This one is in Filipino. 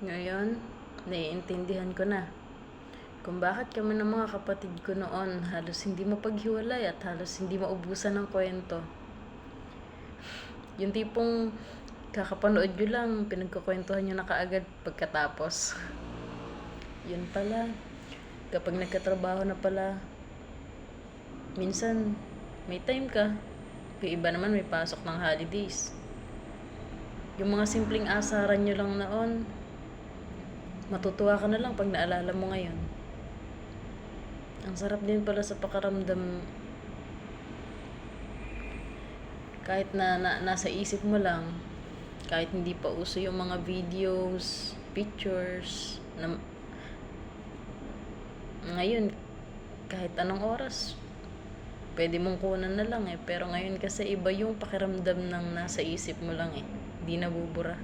Ngayon, naiintindihan ko na kung bakit kami ng mga kapatid ko noon halos hindi mapaghiwalay at halos hindi maubusan ng kwento. Yung tipong kakapanood nyo lang, pinagkukwentuhan nyo na kaagad pagkatapos. Yun pala, kapag nagkatrabaho na pala, minsan may time ka, yung iba naman may pasok ng holidays. Yung mga simpleng asaran nyo lang noon, matutuwa ka na lang pag naalala mo ngayon. Ang sarap din pala sa pakaramdam, kahit nasa isip mo lang, kahit hindi pa uso yung mga videos, pictures, na ngayon, kahit anong oras, pwede mong kunan na lang eh. Pero ngayon kasi iba yung pakiramdam ng nasa isip mo lang eh. Di nabubura.